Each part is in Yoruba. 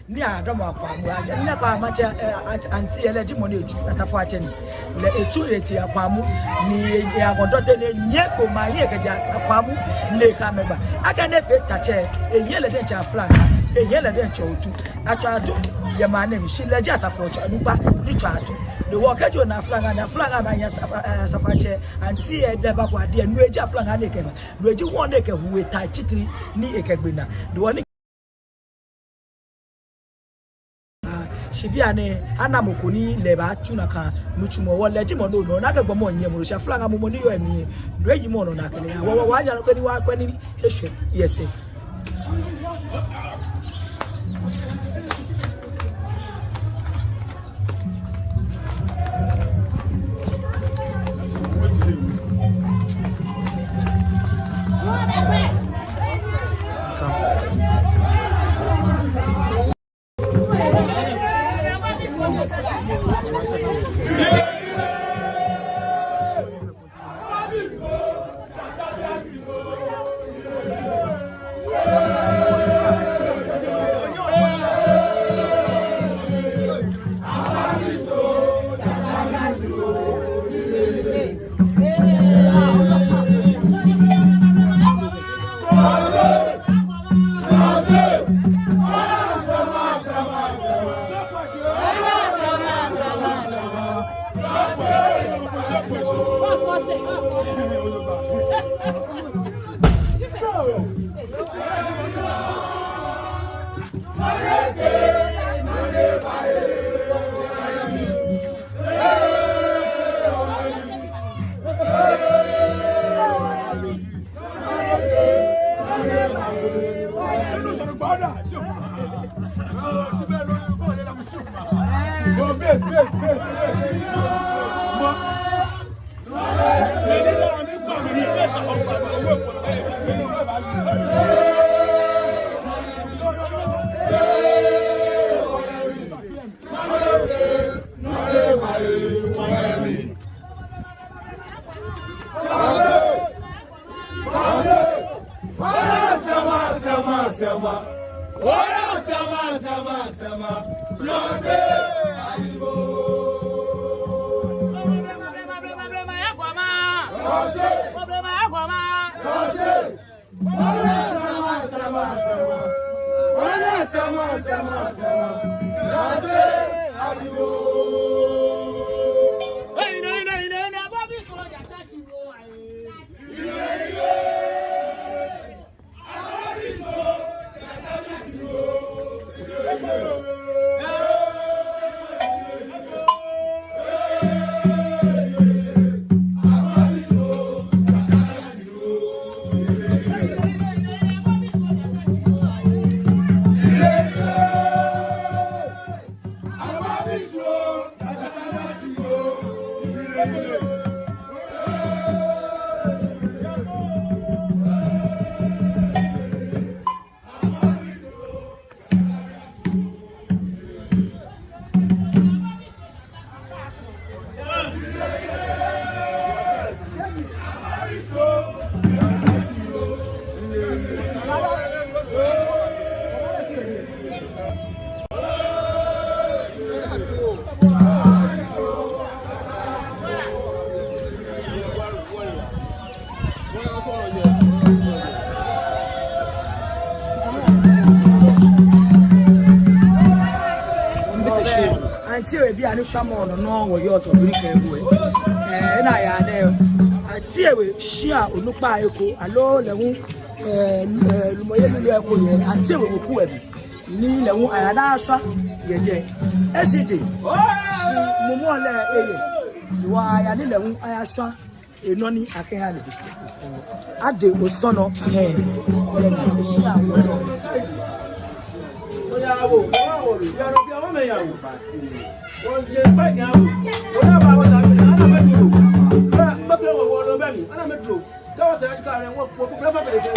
ni adama kwa mu na kwa macha anti ele di money eju asafo acheni le eju eti akwamu ni ya godote ne nyeko ma ye keja akwamu ne ka meba aga ne fe tache eyele de cha flank eyele de cha otu acha atu ye ma na mi shile ji asafo cha nupa ni cha atu de wo kejo na flank na ya asafo ache anti e de ba kwa de nu eja flank na ke ba nu eji won de ke huwe ta chitiri ni ekegbena de woni shibiane anamokoni leba tunaka nuchumo wole jimo no na gbo mo nye mo sha flanga mo ni yo emi do eyi mo no na kele wa nya no kwani wa kwani ehwe yes anu shamo no wo yo to biri kan bu na ya de ati ewe shia onupa eko alo lehun lumoye lu eko ye ati ewe oku ebi ni lehun ayada asa yeje esije si mumu ole eye wa ya ni lehun ayasa enoni akeha le ade osono ye ni shia wo oya wo ya ro bi awon me ya wo oje pa ni awo oya ba wa sabi ana medu ba pe wo lo be mi ana medu ka wa se ka re won po ko fa bele je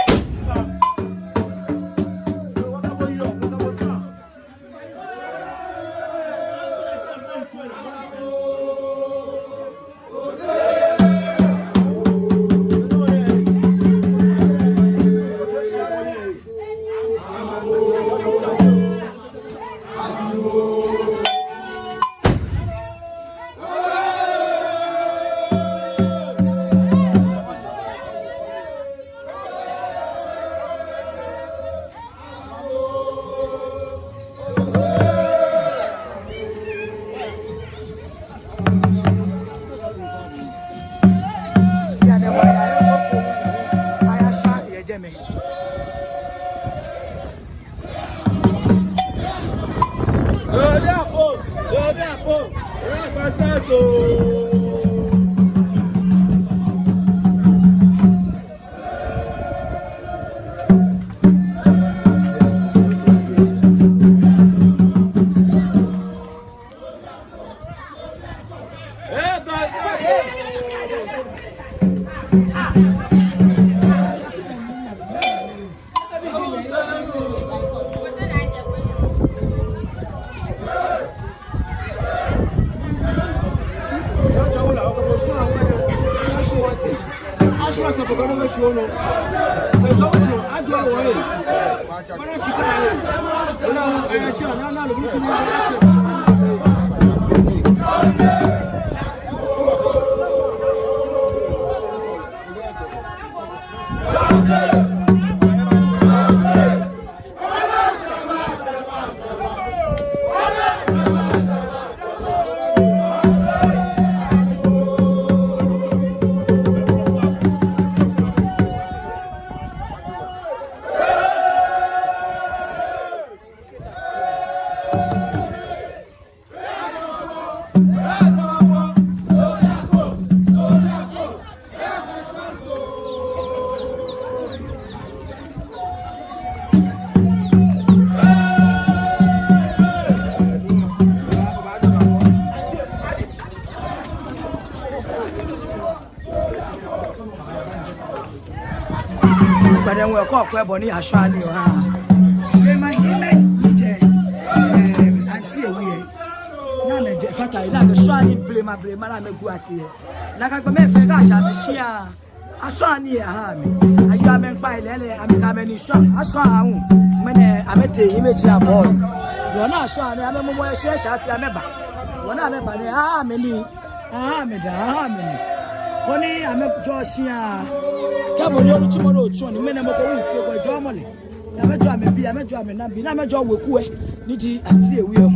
Then we'll call Quebony Ashani. And see a way. None of the Fata, like a swani, blame a blame, I'm a guati. Like a Mefe, Messiah. Ashani, I am a pile, I'm coming in shop. I saw when I met the image of board. You're not swani, I'm a more shares, I remember. When I'm a bunny, I'm a Josia. Come on, you're tomorrow, Johnny. Men are going to go Germany. I'm a drum, maybe I'm a drum, and I'm a job with Kue. Niji and see a wheel.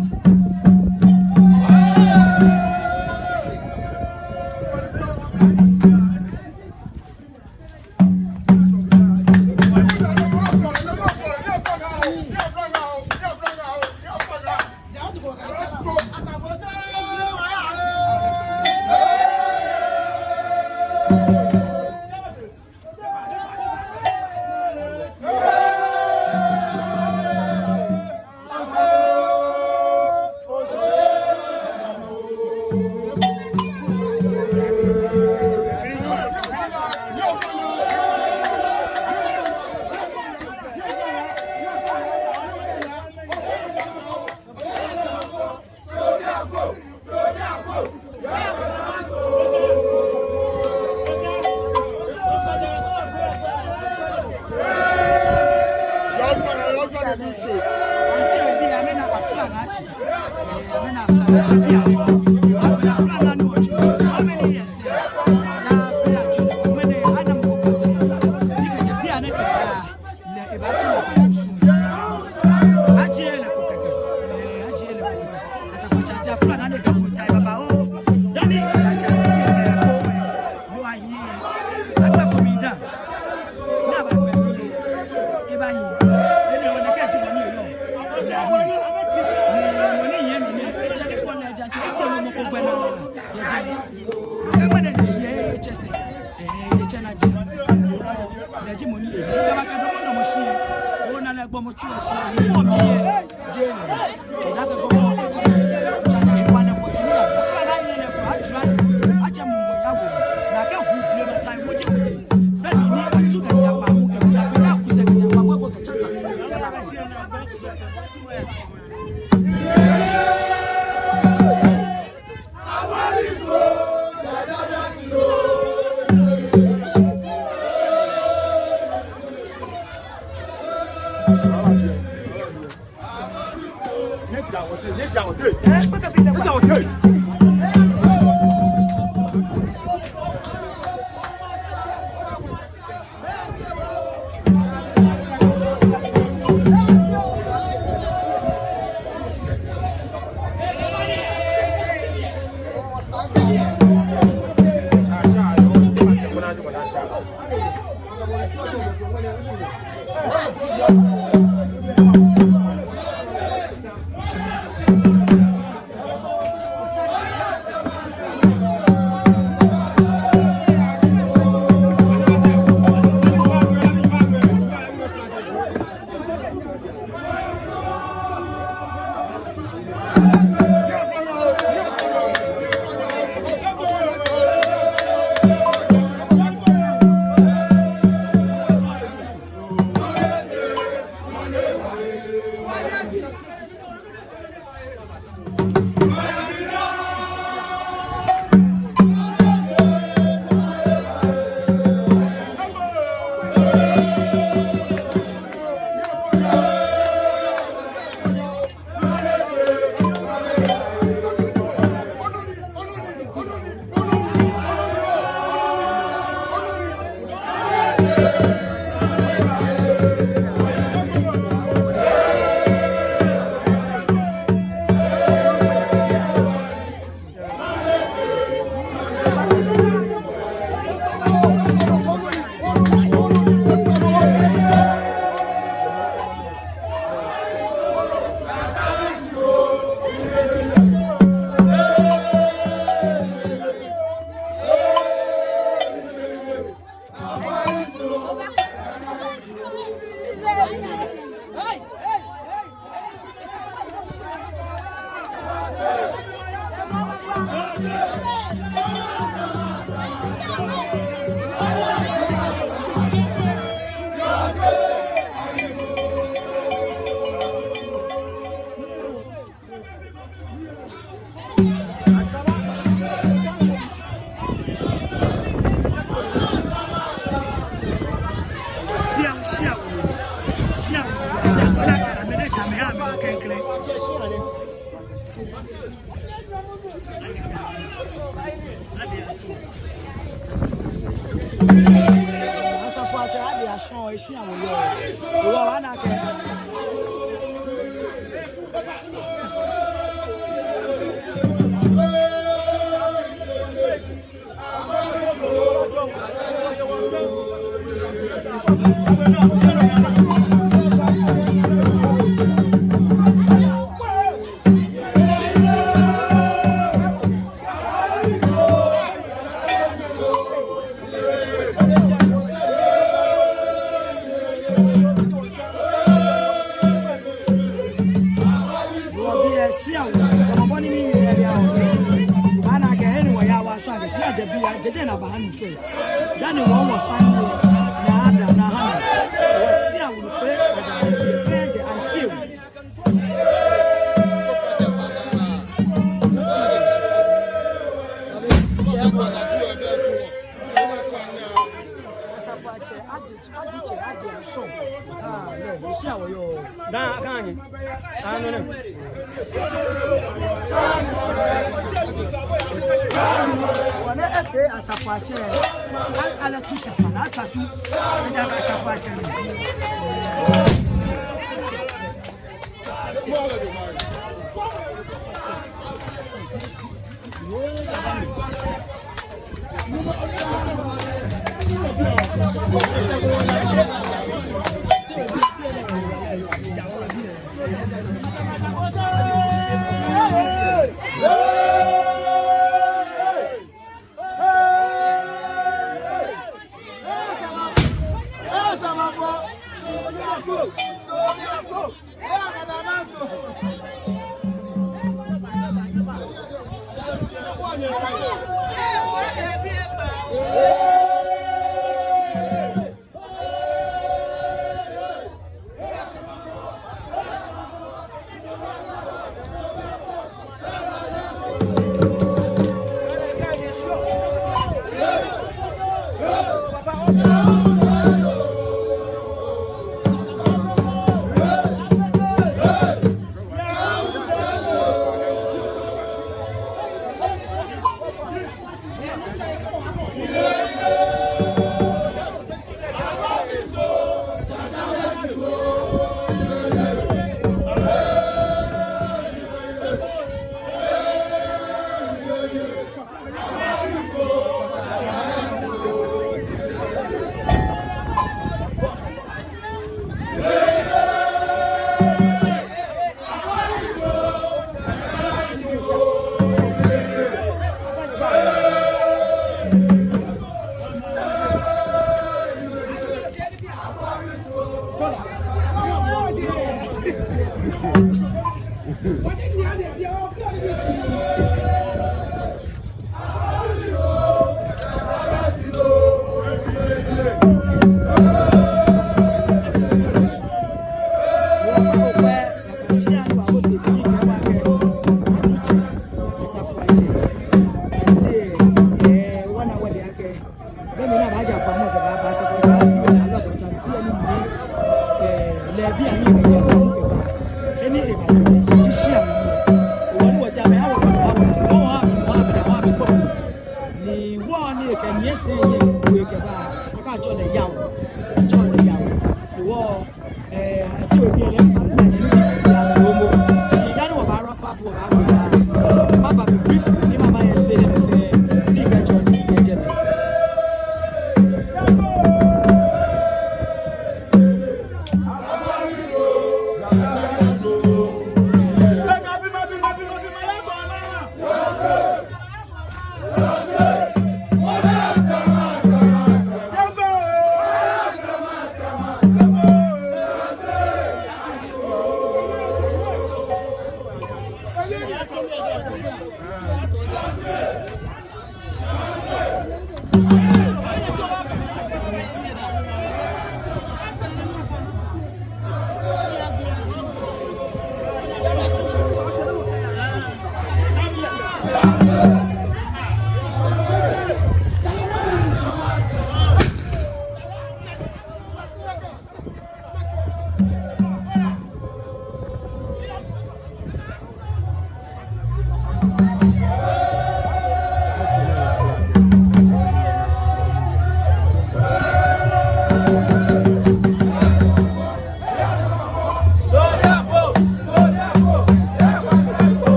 show issue and we are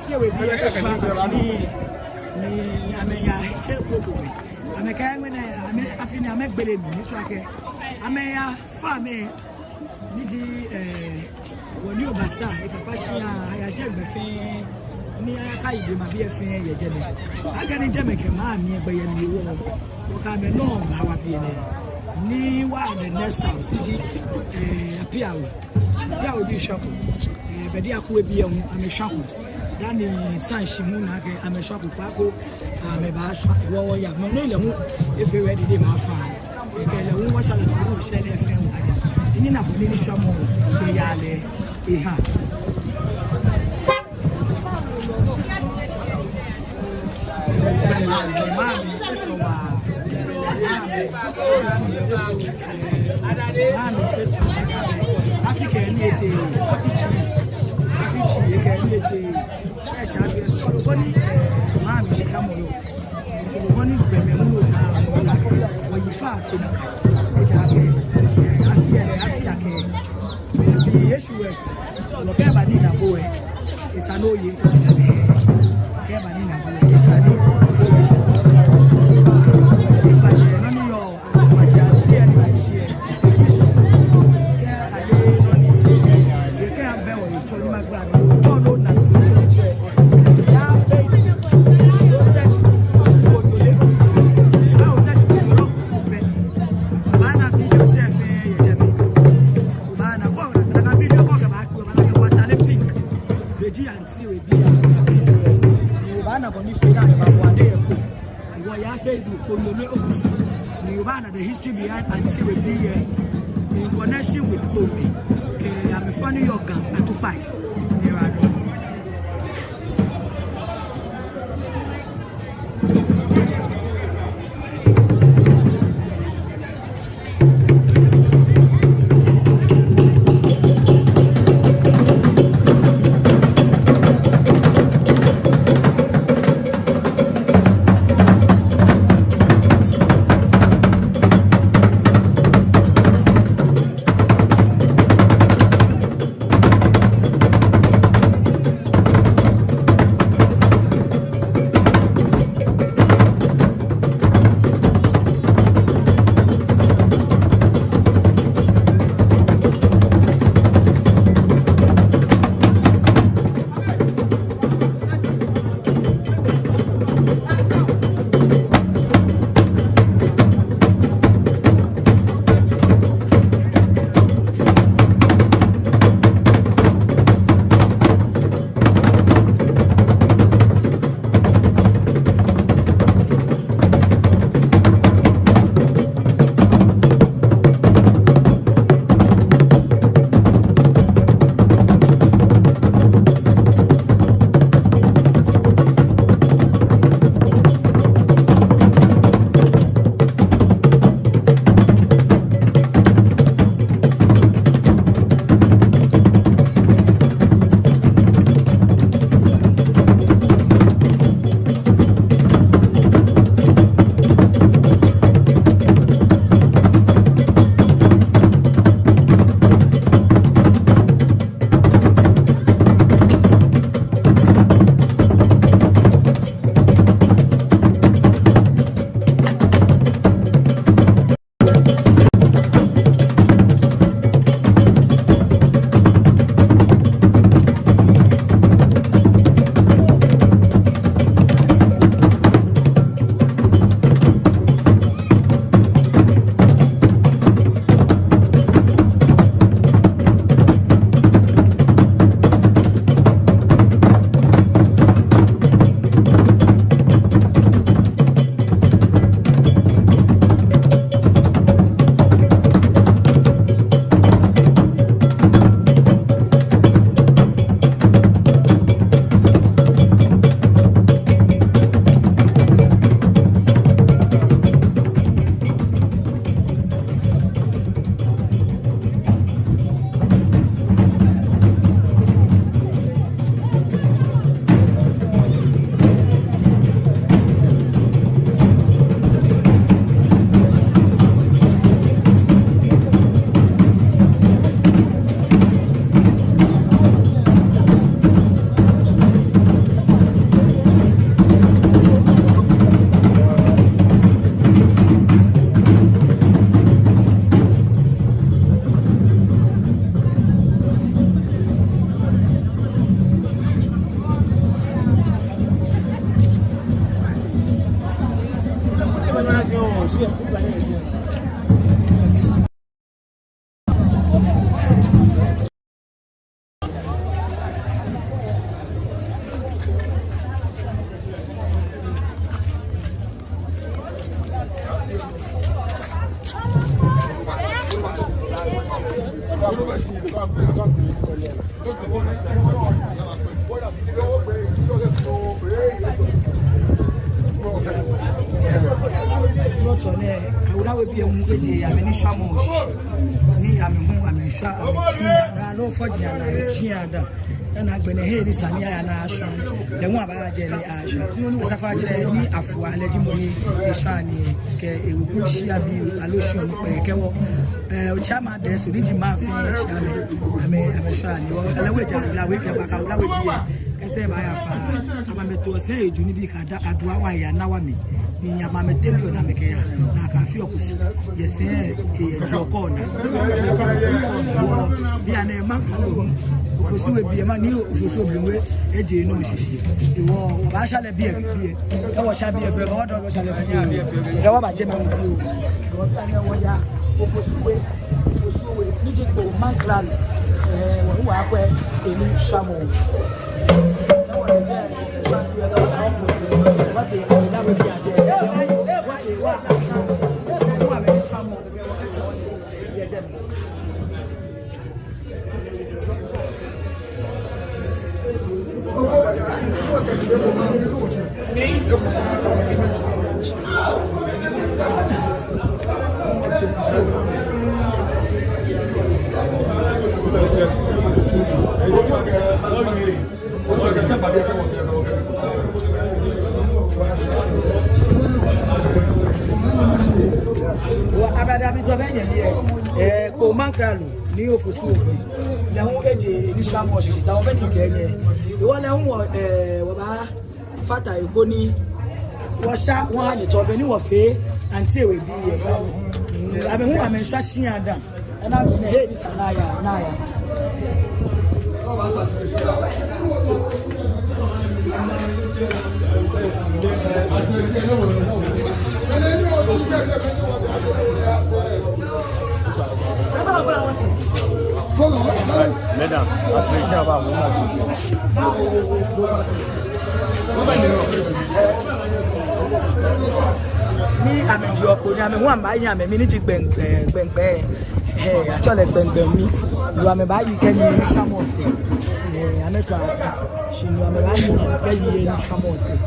tie we bi e so ni amenya he gogo ameka ngene ame afini amegbele mi ni trake amenya fa me ni di woni obasa e papa hia ya je gbefe ni aka ibe ma bi efe ye je me aga ni je me ke ma mi egbe ye mi wo o ka me no ba wa bi ni wa the next house di apiawo bi shako be di akwo bi ehun ame shako dani san shimu na ke ame shako pako ame ba so wo ya no le hu efe we di ba fa e ke le hu wo sha le hu se le efe hu aga ni na bo ni shamo be ya le ha mami eso wa mami eso Africa ni ete afichi ke ni ete e sha fi so lo boni mami shika mo yo so lo boni be me mu na mo la ke wo yi fa fi na e ja ke afia ke bi yesu e lo ke ba ni na bo e isanoye ke ba ni na bo isani Facebook Onyole Ogusu ni Yoruba na the history behind Auntie we be here in connection with Omi ke I'm a funny yoga atupai nerano and I've been a head is an area nation. The one about Jelly Asha. As a father, me a fool, legimony, a shiny, a Wushia view, a lotion, a chama, there's a little mafia, I mean, I'm a shiny, or a witch, I wake up, I would be. I say, my affair, I'm a to say, Junibica, a Drawai, and now me. Ni amame telio na mekea na kafi okusu yese jokona bia na ma ofusu we bia ma ni ofusu obiwe eje no shishi iwo ba sha le bia bia e wo sha bia fe go do sha le nya bia e wa ba je me nfi o go ta na wo ya ofusu we ni je ko maglan wo wa kwa eni shamo na wo je sha fi ya da sa okusu what they have that would be a day. What they want a sham. Who are very sham of the Mancralo, Neo for Soup, Lamu Eddie, Nisham was it down when you get the one I Fata Goni was sharp one, the top any of hay until we be I mean, I'm in Sashi and done, and I'm in the head is Naya. Madam, me, I'm a job, I'm one by a minute bang, actually bang me. You are a baby, can you some more say? I'm a child. She knew I'm a baby, can you some more say?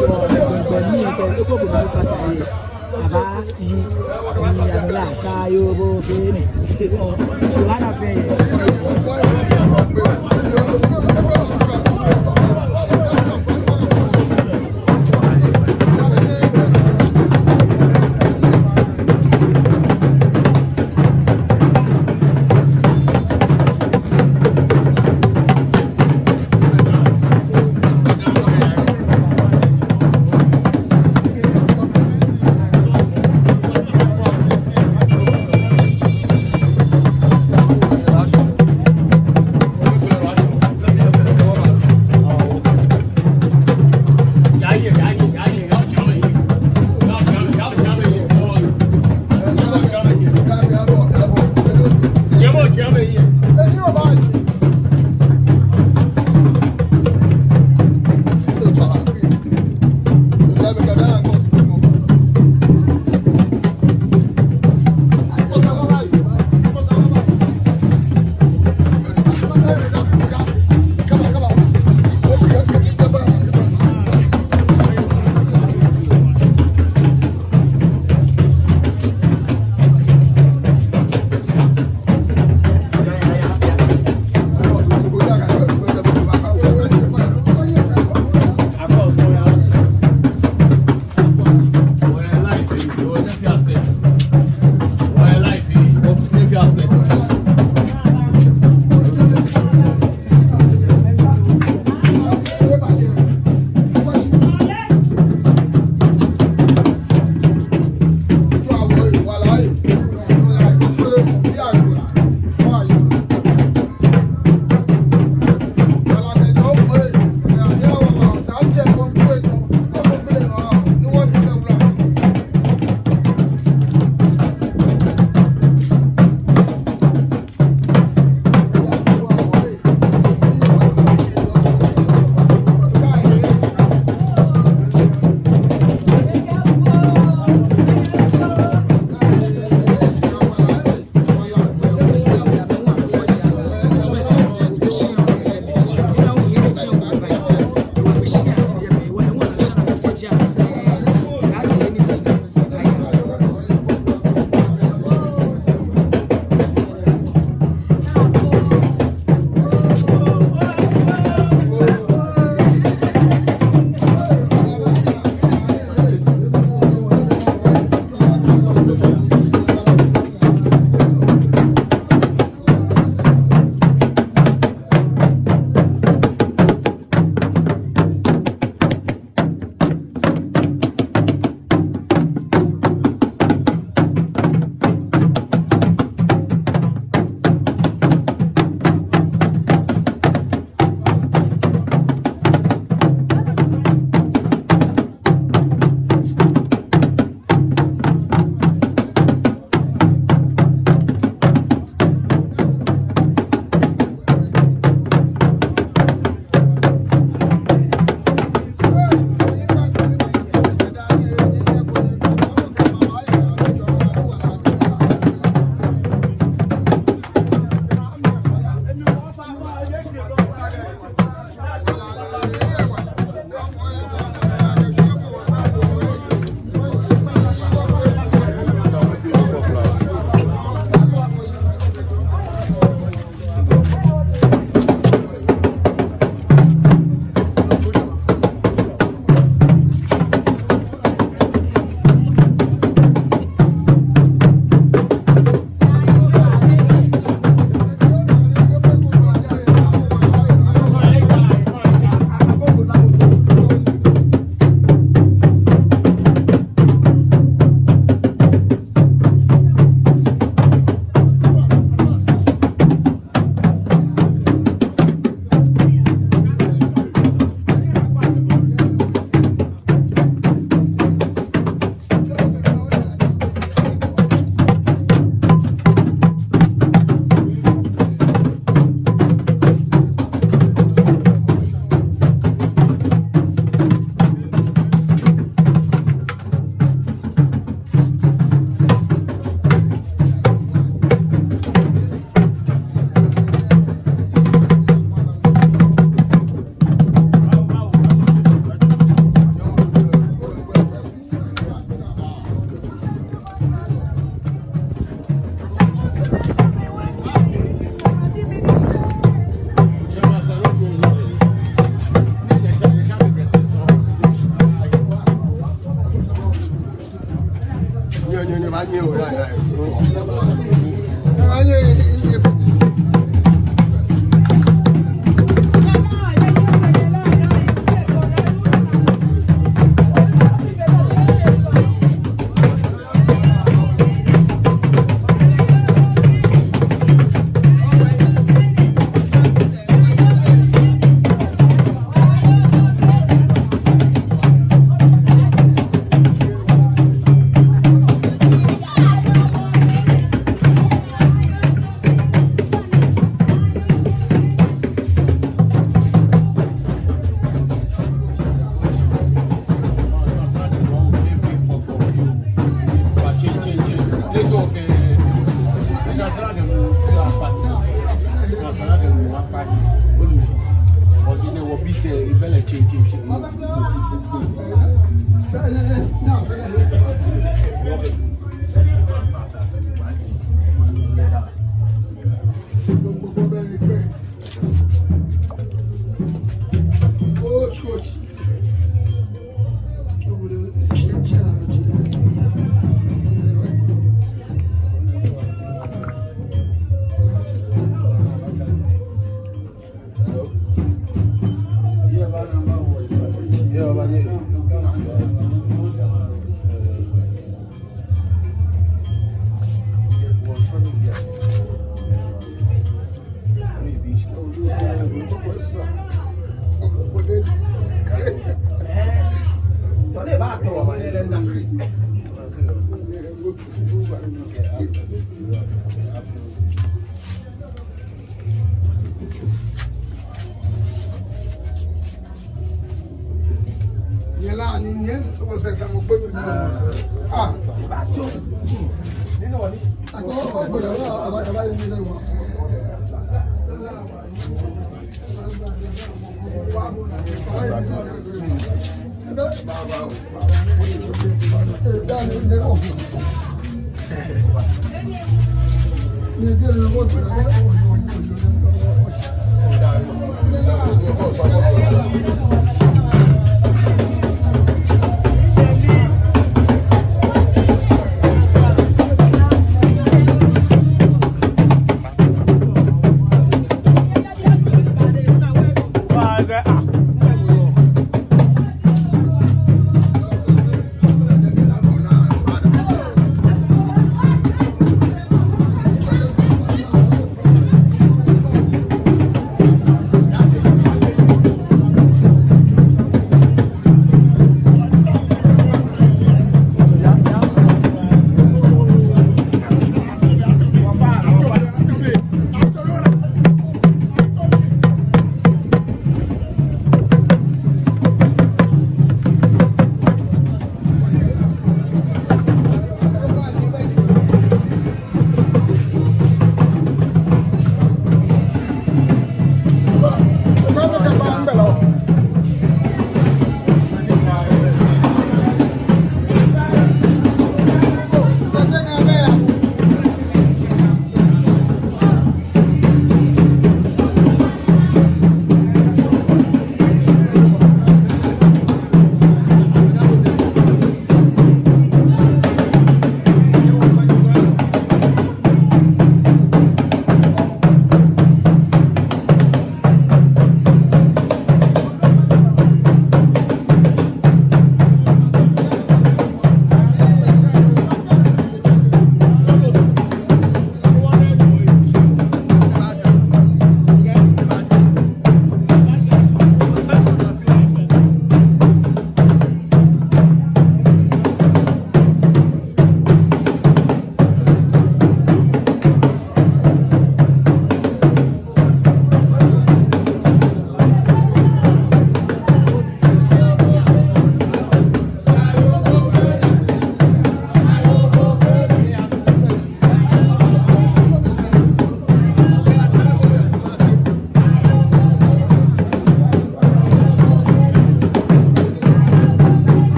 Or me, I can go to the Aba yi ni amela sha yo bo fe ni o wa na fe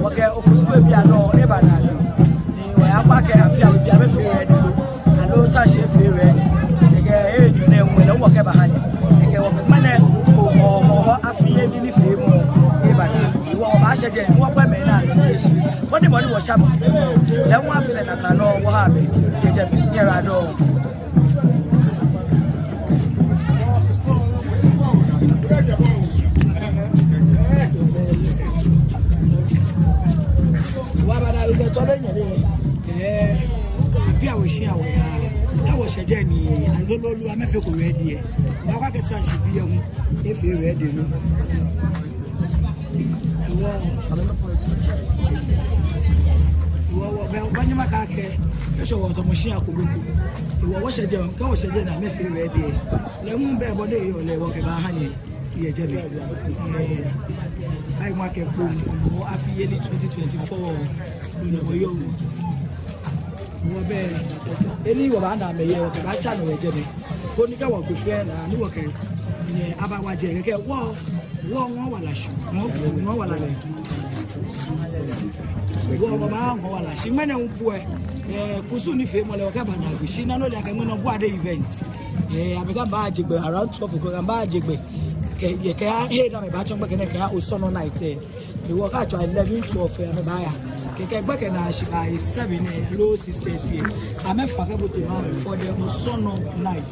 wake ofusu bi ano e ba na ni we akwa ke apia bi abe fe ready lo alo sa she fe ready ke e ju na enwe lo wake ba hani ke wake mane o afie ni fe mo e ba na wo ba she je wo pa me na no shi what the money was sharp then one feel na ka no wo ha be ke je bi ni ra do apia we share we that was a journey and lolu amefe ko ready e na kwa ke san shi bi ehun e fe ready no wo be banya maka ke so wo to mo shi akoluku wo se je ka wo se je na amefe ready e le mu be bo de yo le wo ke ba ha ni ye je be ai mo ke ko mo afiyeli 2024 no wo yo wo be eni wo ba na me ye wo ke ba cha no je be ko ni ka wo ku fe na ni wo ke ni aba wa je ke wo won wala shu won wala ni wo ba won wala shi mene nbu kusu ni fe mo le wo ka ba na gbe shi na no le ka mo no bu ade event abika ba jegbe around 12 o'clock ba jegbe ke ye ka he na me ba chon gbe ke na ka o sono night we work at 11 12 me ba ya ke gbe ke na shi by 7 low 6:30 am fa ke bo to for the sono night